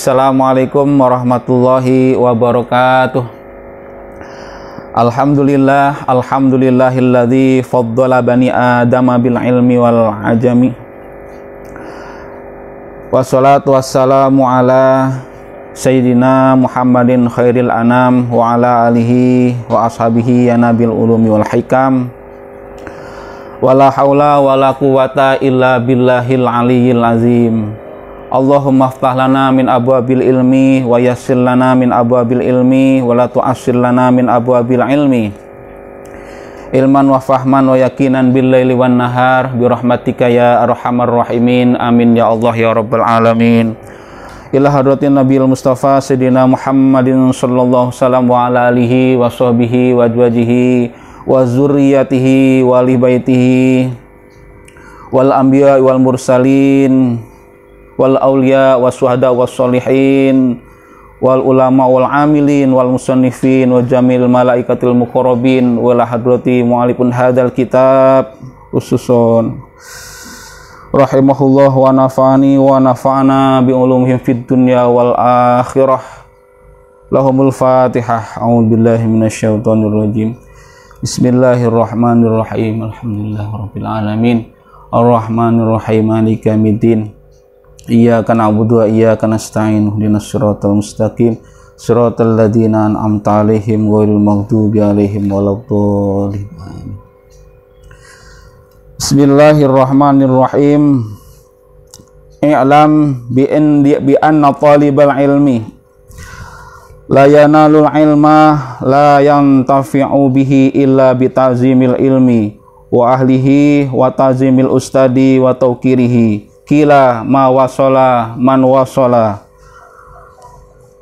Assalamualaikum warahmatullahi wabarakatuh. Alhamdulillahilladzi faddala bani adama bil ilmi wal ajami. Wassalatu wassalamu ala sayyidina Muhammadin khairil anam wa ala alihi wa ashabihi ya nabil ulumi wal hikam. Wala haula wala quwata illa billahil aliyyil azim. Allahumma aftah lana min abwabil ilmi wa yassir lana min abwabil ilmi wa la tu'assir lana min abwabil ilmi. Ilman wa fahman wa yakinan bil laili wan nahar bi rahmatika ya arhamar rahimin. Amin ya Allah ya rabbal alamin. Ila hadratin nabiyil mustafa sayyidina Muhammadin sallallahu sallam wa ala alihi wa sahbihi wa azwajihi wa zurriyatihi wa ali baitihi wal anbiya wal mursalin wal auliya was syuhada was sholihin wal ulama wal amilin wal musannifin wa jamil malaikatil muqarrabin wala hadrati mu'alifun hadal kitab khususon rahimahullah wa nafa'ani wa nafa'ana bi ulumihim fid dunya wal akhirah. Lahumul fatihah. A'udzubillahi minasyaitonir rajim. Bismillahirrahmanirrahim. Alhamdulillahirabbil alamin. Arrahmanirrahim. Maliki yaumiddin. Iyyaka na'budu wa iyyaka nasta'in. Ihdinas siratal mustaqim. Siratal ladzina an'amta 'alaihim ghairil maghdubi 'alaihim waladdallin. Bismillahirrahmanirrahim. I'lam bi anna talibal ilmi la yanalul ilma la yantafi'u bihi illa bi ta'zimil ilmi wa ahlihi wa ta'zimil ustadi wa tawqirihi. Kila ma wasala man wasala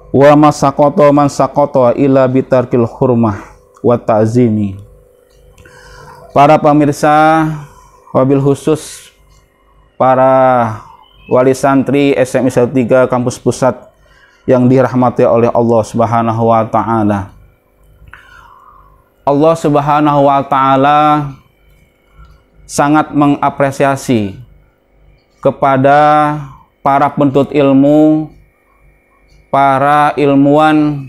wa masakoto man sakoto ila bitarkil hurmah wa ta'zimi. Para pemirsa, wabil khusus para wali santri SMI 13 Kampus Pusat yang dirahmati oleh Allah Subhanahu wa taala. Allah Subhanahu wa taala sangat mengapresiasi kepada para penuntut ilmu, para ilmuwan,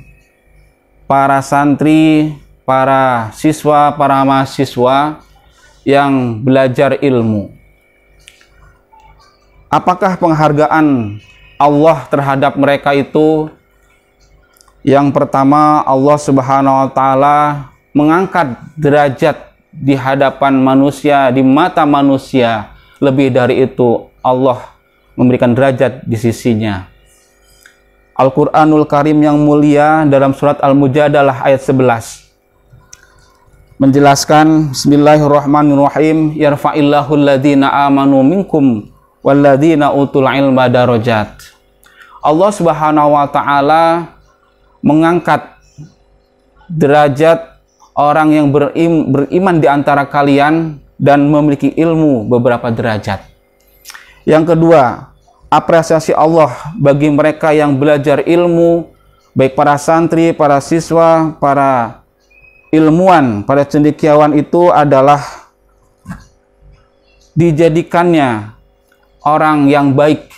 para santri, para siswa, para mahasiswa yang belajar ilmu. Apakah penghargaan Allah terhadap mereka itu? Yang pertama, Allah Subhanahu wa taala mengangkat derajat di hadapan manusia, di mata manusia. Lebih dari itu, Allah memberikan derajat di sisinya. Al-Quranul Karim yang mulia dalam surat Al-Mujadalah ayat 11 menjelaskan, Bismillahirrahmanirrahim, yarfa'illahu alladhina amanu minkum walladhina utul ilma darajat. Allah Subhanahu wa taala mengangkat derajat orang yang beriman di antara kalian dan memiliki ilmu beberapa derajat. Yang kedua, apresiasi Allah bagi mereka yang belajar ilmu, baik para santri, para siswa, para ilmuwan, para cendekiawan itu adalah dijadikannya orang yang baik,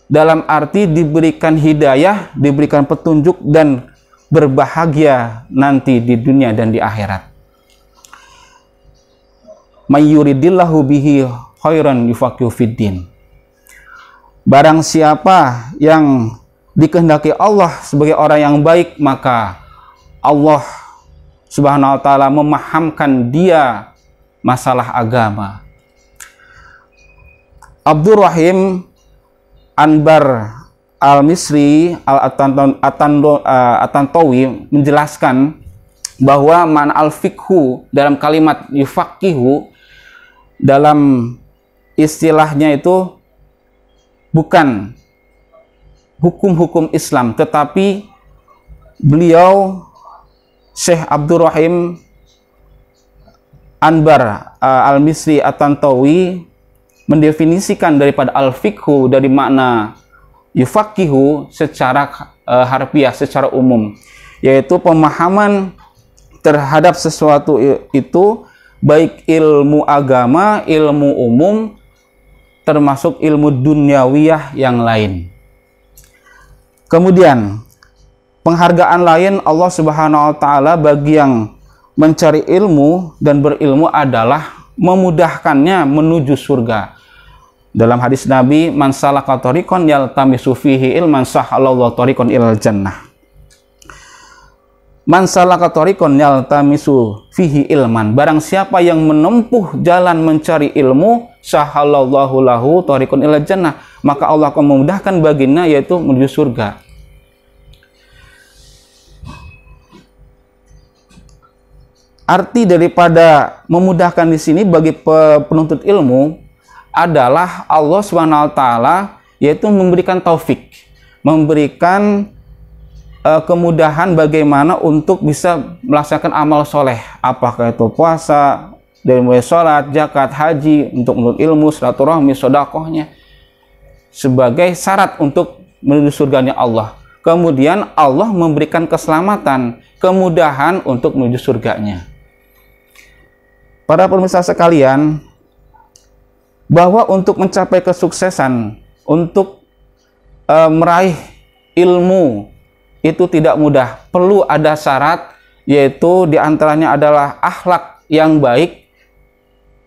dalam arti diberikan hidayah, diberikan petunjuk dan berbahagia nanti di dunia dan di akhirat. Mayyuridillahu bihi khairan yufaqihu fiddin. Barang siapa yang dikehendaki Allah sebagai orang yang baik, maka Allah Subhanahu wa taala memahamkan dia masalah agama. Abdurrahim Anbar Al-Misri At-Tantawi menjelaskan bahwa makna al-fiqhu dalam kalimat yufaqihu dalam istilahnya itu bukan hukum-hukum Islam, tetapi beliau Syekh Abdurrahim Anbar Al-Misri At-Tantawi mendefinisikan daripada al-fiqhu dari makna yufaqihu secara harfiah, secara umum, yaitu pemahaman terhadap sesuatu itu, baik ilmu agama, ilmu umum, termasuk ilmu duniawiyah yang lain. Kemudian penghargaan lain Allah Subhanahu wa taala bagi yang mencari ilmu dan berilmu adalah memudahkannya menuju surga. Dalam hadis Nabi, man salaka thariqan yaltamisu fihi ilman sahalallahu thariqan ilal jannah. Man salaka thariqan yaltamisu fihi ilman, barang siapa yang menempuh jalan mencari ilmu, sahalallahu lahu thariqan ilal jannah, maka Allah akan memudahkan baginya yaitu menuju surga. Arti daripada memudahkan di sini bagi penuntut ilmu adalah Allah SWT yaitu memberikan taufik, memberikan kemudahan bagaimana untuk bisa melaksanakan amal soleh, apakah itu puasa, dari mulai sholat, zakat, haji, untuk menuntut ilmu, silaturahmi, sodakohnya, sebagai syarat untuk menuju surganya Allah. Kemudian Allah memberikan keselamatan, kemudahan untuk menuju surganya. Para pemirsa sekalian, bahwa untuk mencapai kesuksesan, untuk meraih ilmu itu tidak mudah, perlu ada syarat, yaitu diantaranya adalah akhlak yang baik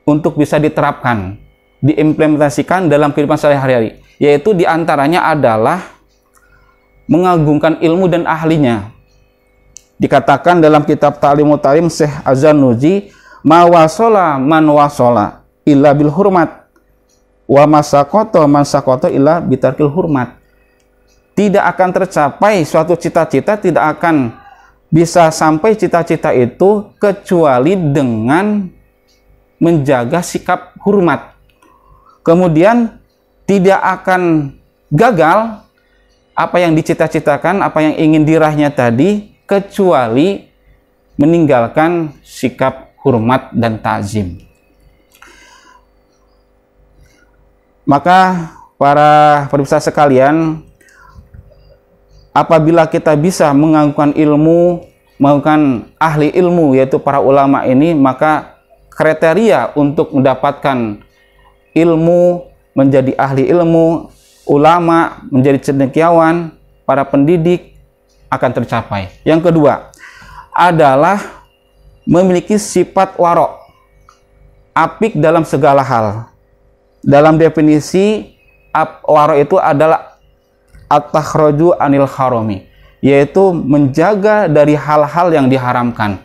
untuk bisa diterapkan, diimplementasikan dalam kehidupan sehari-hari, yaitu diantaranya adalah mengagungkan ilmu dan ahlinya. Dikatakan dalam kitab Ta'limut Ta'lim Syekh Az-Zanuji, ma wasola man wasola illa bil hurmat wa masakoto man sakoto illa bitarkil hurmat. Tidak akan tercapai suatu cita-cita, tidak akan bisa sampai cita-cita itu kecuali dengan menjaga sikap hormat. Kemudian tidak akan gagal apa yang dicita-citakan, apa yang ingin diraihnya tadi, kecuali meninggalkan sikap hormat dan ta'zim. Maka para pemirsa sekalian, apabila kita bisa mengagungkan ilmu, mengagungkan ahli ilmu yaitu para ulama ini, maka kriteria untuk mendapatkan ilmu, menjadi ahli ilmu, ulama, menjadi cendekiawan, para pendidik akan tercapai. Yang kedua adalah memiliki sifat warok, apik dalam segala hal. Dalam definisi warok itu adalah at-takhroju anil harami, yaitu menjaga dari hal-hal yang diharamkan,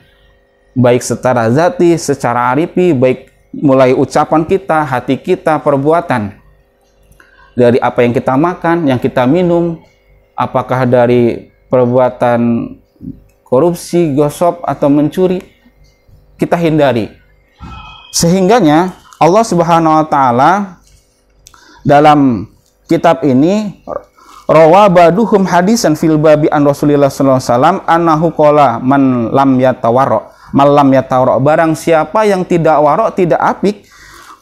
baik secara zati, secara arifi, baik mulai ucapan kita, hati kita, perbuatan, dari apa yang kita makan, yang kita minum, apakah dari perbuatan korupsi, gosip, atau mencuri, kita hindari. Sehingganya Allah Subhanahu wa taala dalam kitab ini rawa baduhum hadisan fil babi an Rasulillah sallallahu alaihi wasallam annahu qala man lam yatawarra, barang siapa yang tidak warok, tidak apik,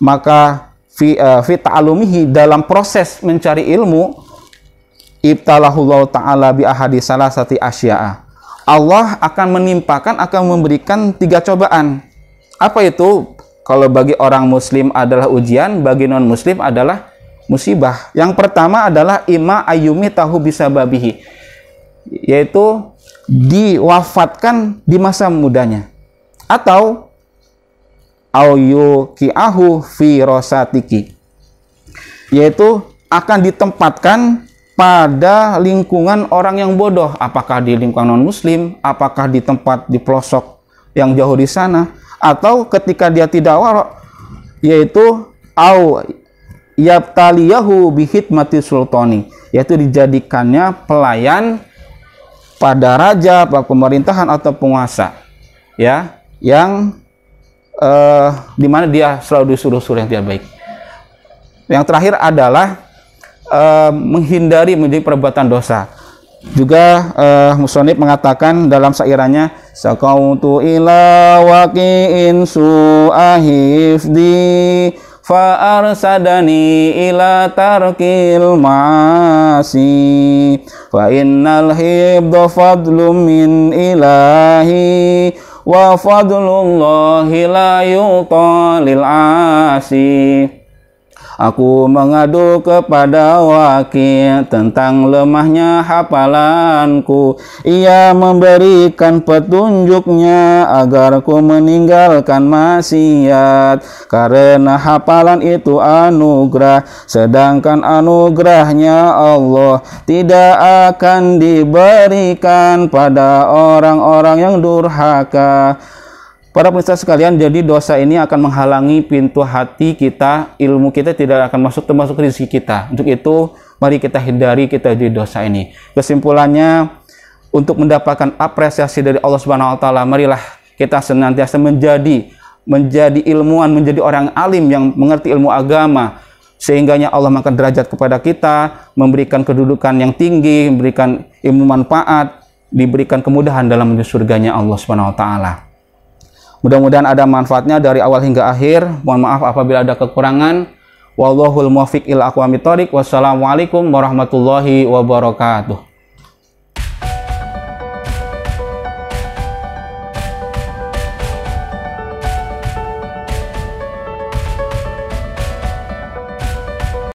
maka fi ta'alumihi, dalam proses mencari ilmu, ibtalahullahu ta'ala bi ahadi salasati asya'a, Allah akan menimpakan, akan memberikan 3 cobaan. Apa itu? Kalau bagi orang muslim adalah ujian, bagi non muslim adalah musibah. Yang pertama adalah ima ayumi tahu bisa babihi, yaitu diwafatkan di masa mudanya, atau ayyuki'ahu fi rosatiki, yaitu akan ditempatkan pada lingkungan orang yang bodoh, apakah di lingkungan non muslim, apakah di tempat di pelosok yang jauh di sana, atau ketika dia tidak warok, yaitu au yabtaliyahu bihidmati sultani, yaitu dijadikannya pelayan pada raja, pada pemerintahan atau penguasa, ya, yang dimana dia selalu disuruh-suruh yang tidak baik. Yang terakhir adalah menghindari menjadi perbuatan dosa. Juga musonib mengatakan dalam sairannya, sakautu ila waqi'in su'ahifdi fa arsadani ila tarkil ma'asi fa innal hibda fadlum min ilahi wa fadlullahi la yuta lil asi. Aku mengadu kepada Wakil tentang lemahnya hafalanku. Ia memberikan petunjuknya agar ku meninggalkan maksiat. Karena hafalan itu anugerah, sedangkan anugerahnya Allah tidak akan diberikan pada orang-orang yang durhaka. Para pemirsa sekalian, jadi dosa ini akan menghalangi pintu hati kita, ilmu kita tidak akan masuk, termasuk rezeki kita. Untuk itu, mari kita hindari kita di dosa ini. Kesimpulannya, untuk mendapatkan apresiasi dari Allah Subhanahu wa taala, marilah kita senantiasa menjadi ilmuwan, menjadi orang alim yang mengerti ilmu agama, sehingganya Allah mengangkat derajat kepada kita, memberikan kedudukan yang tinggi, memberikan ilmu manfaat, diberikan kemudahan dalam menuju surganya Allah Subhanahu wa taala. Mudah-mudahan ada manfaatnya dari awal hingga akhir. Mohon maaf apabila ada kekurangan. Wallahul muwaffiq ila aqwamit thoriq. Wassalamualaikum warahmatullahi wabarakatuh.